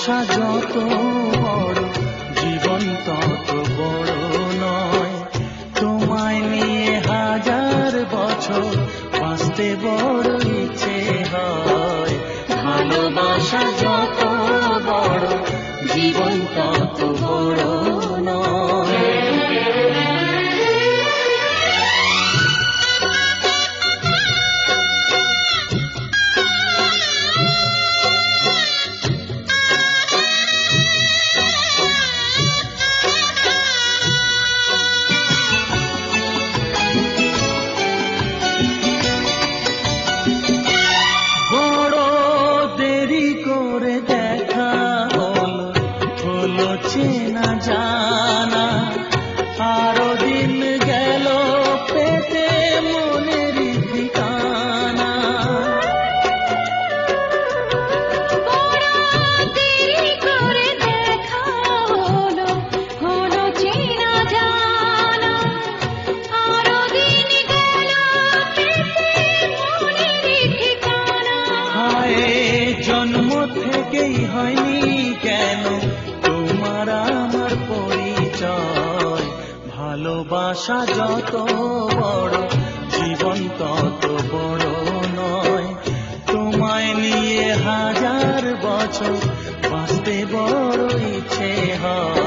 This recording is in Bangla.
ভালোবাসা যত বড় জীবন তত বড় নয়। তোমায় নিয়ে হাজার বছর বাঁচতে বড় ইচ্ছে হয়। ভালোবাসা যত বড় জীবন তত বড় নয়। চেনা জানা আরো দিন গেল পেতে মনের ঠিকানা। দেরি করে দেখা হলো, হলো চেনা জানা, আরো দিন গেল পেতে মনের ঠিকানা। হায় জন্ম থেকেই হয়নি কেন তোমার আমার পরিচয়। ভালোবাসা যত বড় জীবন তত বড় নয়। তোমায় নিয়ে হাজার বছর বাঁচতে বড় ইচ্ছে হয়।